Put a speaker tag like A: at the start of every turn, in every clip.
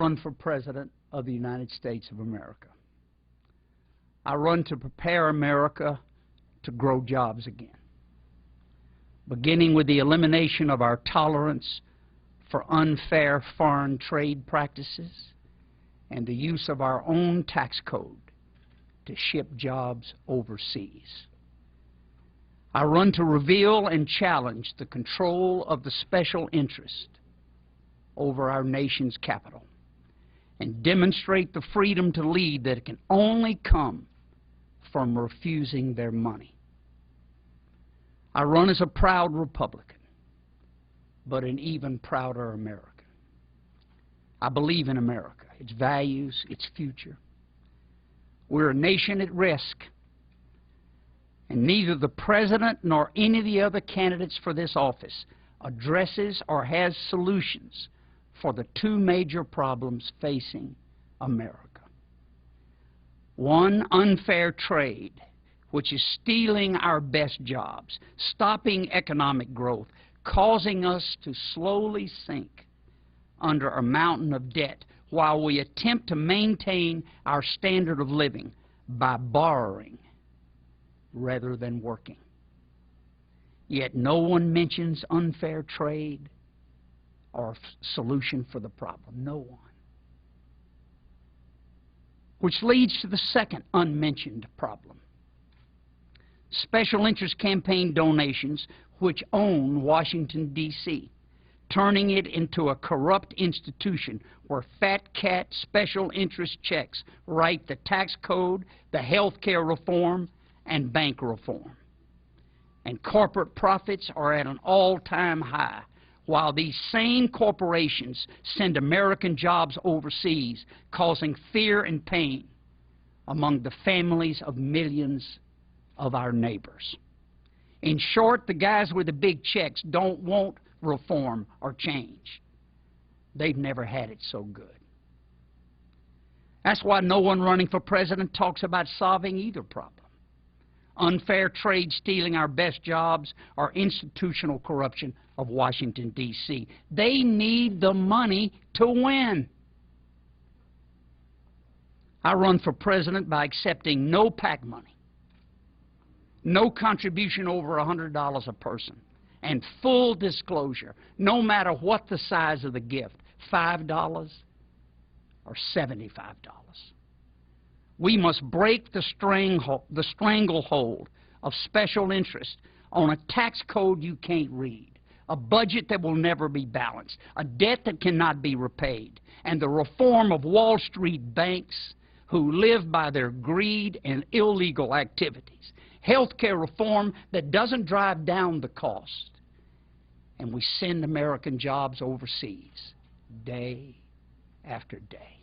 A: run for President of the United States of America. I run to prepare America to grow jobs again, beginning with the elimination of our tolerance for unfair foreign trade practices and the use of our own tax code to ship jobs overseas. I run to reveal and challenge the control of the special interest over our nation's capital and demonstrate the freedom to lead that can only come from refusing their money. I run as a proud Republican, but an even prouder American. I believe in America, its values, its future. We're a nation at risk, and neither the President nor any of the other candidates for this office addresses or has solutions for the two major problems facing America. One, unfair trade, which is stealing our best jobs, stopping economic growth, causing us to slowly sink under a mountain of debt while we attempt to maintain our standard of living by borrowing rather than working. Yet no one mentions unfair trade or solution for the problem. No one. Which leads to the second unmentioned problem. Special interest campaign donations which own Washington, D.C., turning it into a corrupt institution where fat cat special interest checks write the tax code, the health care reform, and bank reform. And corporate profits are at an all-time high, while these same corporations send American jobs overseas, causing fear and pain among the families of millions of our neighbors. In short, the guys with the big checks don't want reform or change. They've never had it so good. That's why no one running for president talks about solving either problem. Unfair trade stealing our best jobs or institutional corruption of Washington, D.C. They need the money to win. I run for president by accepting no PAC money, no contribution over $100 a person, and full disclosure, no matter what the size of the gift, $5 or $75. We must break the stranglehold of special interest on a tax code you can't read, a budget that will never be balanced, a debt that cannot be repaid, and the reform of Wall Street banks who live by their greed and illegal activities, health care reform that doesn't drive down the cost, and we send American jobs overseas day after day.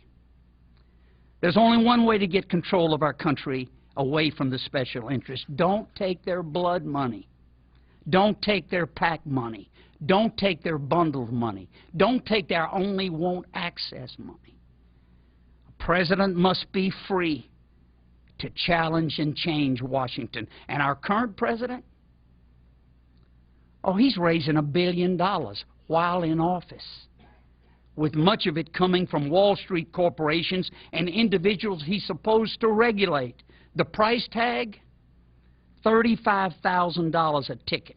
A: There's only one way to get control of our country away from the special interests. Don't take their blood money. Don't take their PAC money. Don't take their bundled money. Don't take their only want access money. A president must be free to challenge and change Washington. And our current president, oh, he's raising $1 billion while in office, with much of it coming from Wall Street corporations and individuals he's supposed to regulate. The price tag, $35,000 a ticket,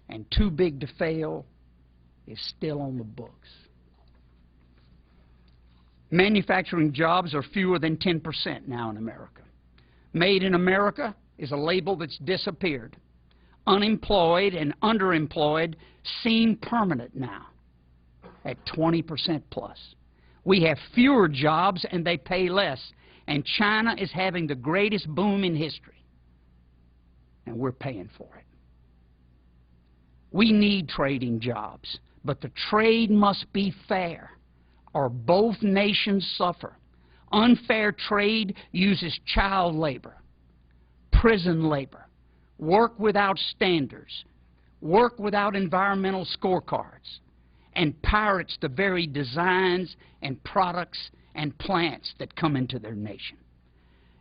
A: and too big to fail is still on the books. Manufacturing jobs are fewer than 10% now in America. Made in America is a label that's disappeared. Unemployed and underemployed seem permanent now at 20% plus. We have fewer jobs and they pay less, and China is having the greatest boom in history, and we're paying for it. We need trading jobs, but the trade must be fair, or both nations suffer. Unfair trade uses child labor, prison labor, work without standards, work without environmental scorecards, and pirates the very designs and products and plants that come into their nation.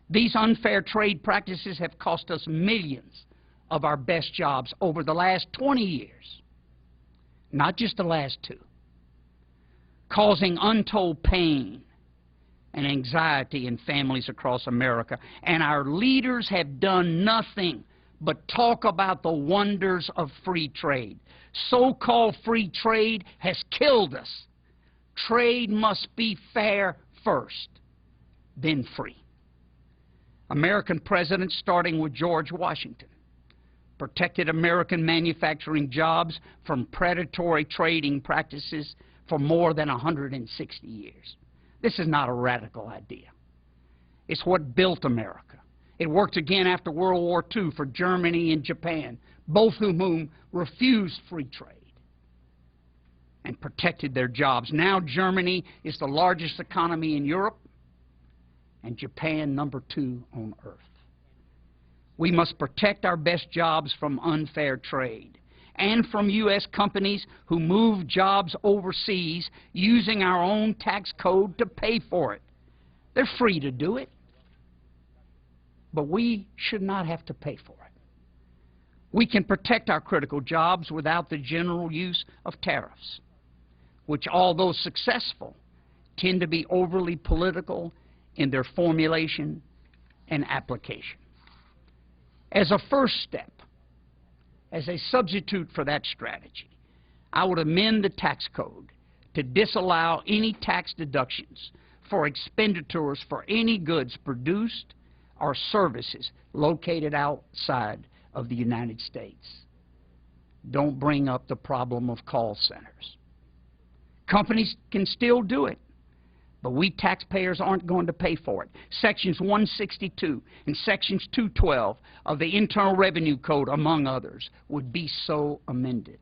A: These unfair trade practices have cost us millions of our best jobs over the last 20 years, not just the last 2. causing untold pain and anxiety in families across America. And our leaders have done nothing but talk about the wonders of free trade. So-called free trade has killed us. Trade must be fair first, then free. American presidents, starting with George Washington, protected American manufacturing jobs from predatory trading practices for more than 160 years. This is not a radical idea. It's what built America. It worked again after World War II for Germany and Japan, both of whom refused free trade and protected their jobs. Now Germany is the largest economy in Europe and Japan #2 on earth. We must protect our best jobs from unfair trade and from U.S. companies who move jobs overseas using our own tax code to pay for it. They're free to do it, but we should not have to pay for it. We can protect our critical jobs without the general use of tariffs, which, although successful, tend to be overly political in their formulation and application. As a first step, as a substitute for that strategy, I would amend the tax code to disallow any tax deductions for expenditures for any goods produced or services located outside of the United States. Don't bring up the problem of call centers. Companies can still do it, but we taxpayers aren't going to pay for it. Sections 162 and Sections 212 of the Internal Revenue Code, among others, would be so amended.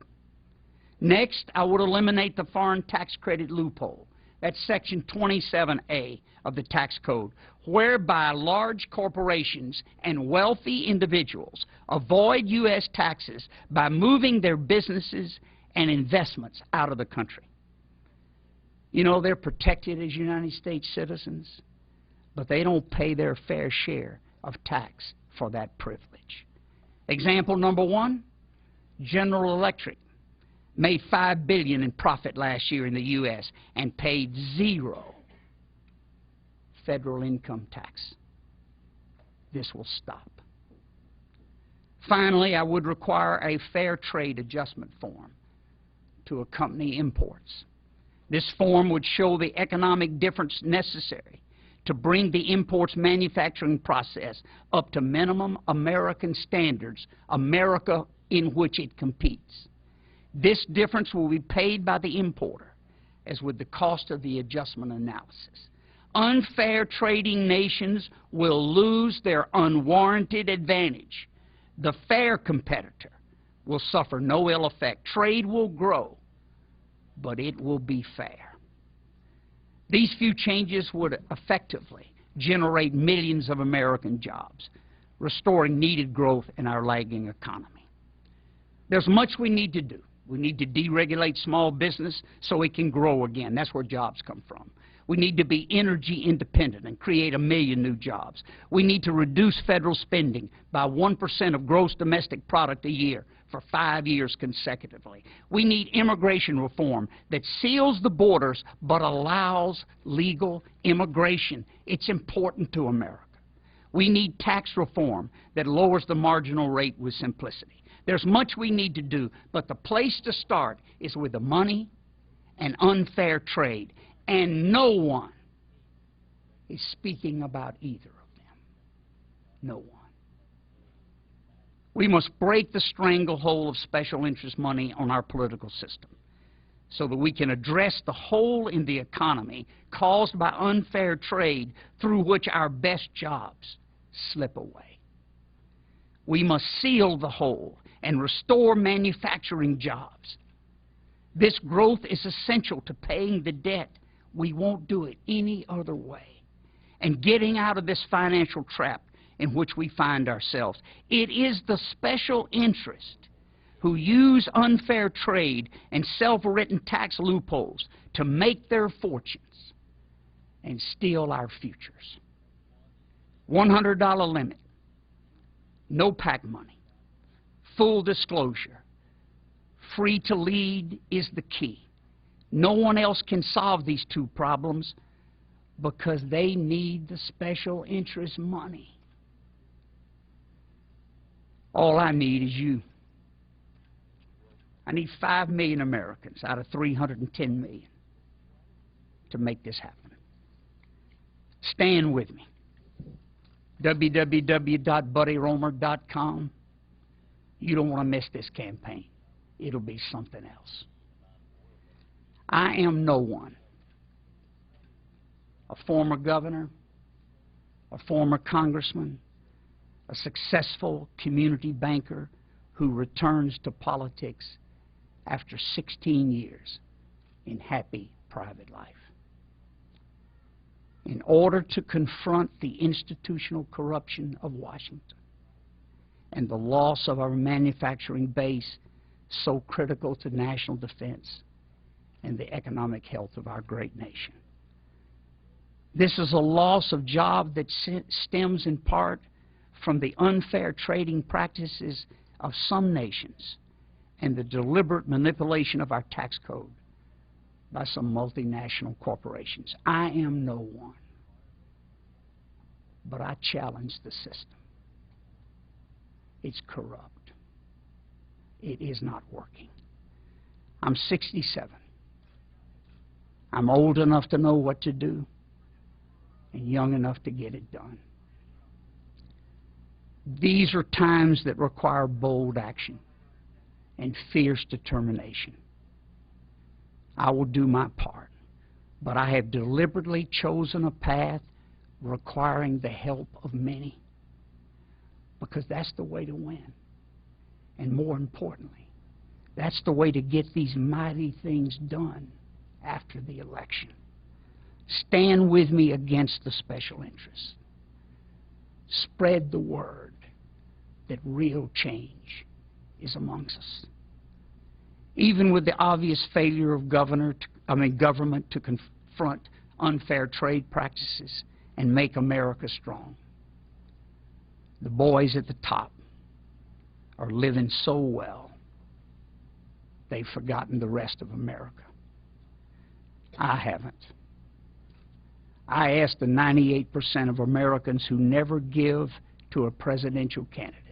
A: Next, I would eliminate the foreign tax credit loophole. That's Section 27A of the tax code, whereby large corporations and wealthy individuals avoid U.S. taxes by moving their businesses and investments out of the country. You know, they're protected as United States citizens, but they don't pay their fair share of tax for that privilege. Example number one, General Electric made $5 billion in profit last year in the U.S. and paid 0 federal income tax. This will stop. Finally, I would require a fair trade adjustment form to accompany imports. This form would show the economic difference necessary to bring the imports manufacturing process up to minimum American standards, America in which it competes. This difference will be paid by the importer, as with the cost of the adjustment analysis. Unfair trading nations will lose their unwarranted advantage. The fair competitor will suffer no ill effect. Trade will grow, but it will be fair. These few changes would effectively generate millions of American jobs, restoring needed growth in our lagging economy. There's much we need to do. We need to deregulate small business so it can grow again. That's where jobs come from. We need to be energy independent and create 1 million new jobs. We need to reduce federal spending by 1% of gross domestic product a year for 5 years consecutively. We need immigration reform that seals the borders but allows legal immigration. It's important to America. We need tax reform that lowers the marginal rate with simplicity. There's much we need to do, but the place to start is with the money and unfair trade, and no one is speaking about either of them. No one. We must break the stranglehold of special interest money on our political system so that we can address the hole in the economy caused by unfair trade through which our best jobs slip away. We must seal the hole and restore manufacturing jobs. This growth is essential to paying the debt. We won't do it any other way. And getting out of this financial trap in which we find ourselves. It is the special interest who use unfair trade and self-written tax loopholes to make their fortunes and steal our futures. $100 limit, no PAC money, full disclosure, free to lead is the key. No one else can solve these two problems because they need the special interest money. All I need is you. I need 5 million Americans out of 310 million to make this happen. Stand with me. www.buddyroemer.com. You don't want to miss this campaign. It'll be something else. I am no one. A former governor, a former congressman, a successful community banker who returns to politics after 16 years in happy private life. In order to confront the institutional corruption of Washington and the loss of our manufacturing base so critical to national defense and the economic health of our great nation. This is a loss of job that stems in part from the unfair trading practices of some nations and the deliberate manipulation of our tax code by some multinational corporations. I am no one, but I challenge the system. It's corrupt. It is not working. I'm 67. I'm old enough to know what to do and young enough to get it done. These are times that require bold action and fierce determination. I will do my part, but I have deliberately chosen a path requiring the help of many, because that's the way to win. And more importantly, that's the way to get these mighty things done after the election. Stand with me against the special interests. Spread the word that real change is amongst us. Even with the obvious failure of government to confront unfair trade practices and make America strong, the boys at the top are living so well they've forgotten the rest of America. I haven't. I asked the 98% of Americans who never give to a presidential candidate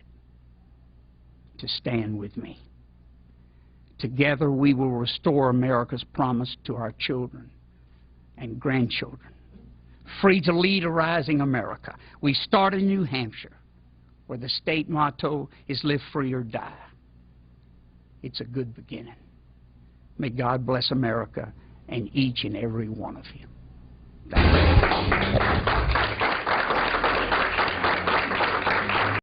A: to stand with me. Together we will restore America's promise to our children and grandchildren. Free to lead a rising America. We start in New Hampshire, where the state motto is live free or die. It's a good beginning. May God bless America and each and every one of you.